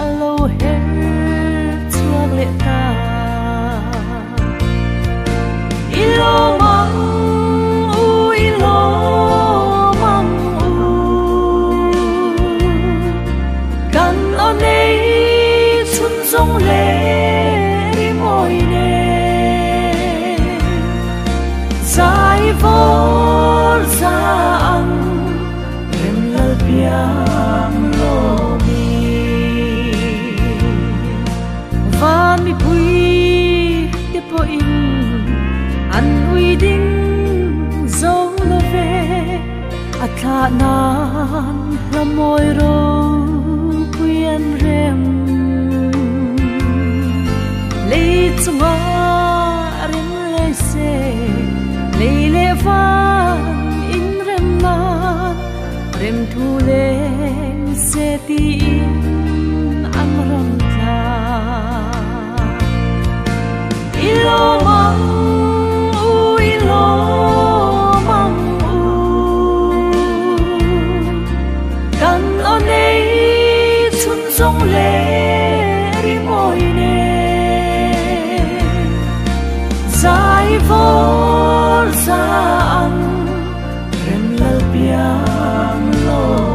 alo hết chuộc lệ ta ilo mang kan on ấy xuân rong lệ đi môi nè dài vô ra ăn em lalbiang lo mi van mi pui te po in an ui ding zo lo ve atha nan la môi ro quyên rem lấy chunga rem le se lấy le van in rem na rem thu le se ti an ram tha ilo mang kan on ấy rong lệ đi môi nè dài vô ra ăn em lalbiang lo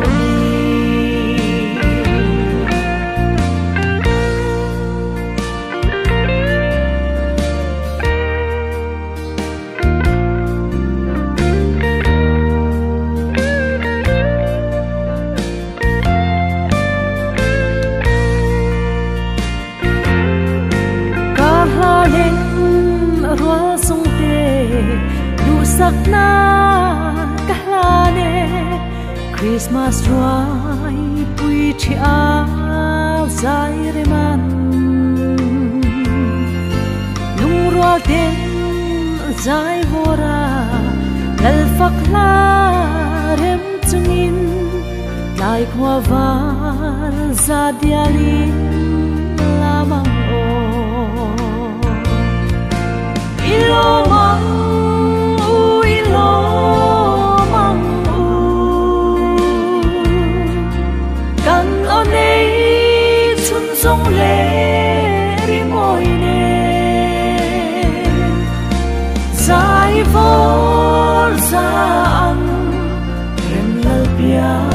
rua sung te du sak na kahla ne Christmas roi pui chia zai re man lung rua ten zai hora lal phak la rem chungin lai khwa var za dialin lamang o ilo mang kan on ấy xuân rong lệ đi môi nè dài vô ra ăn em lalbiang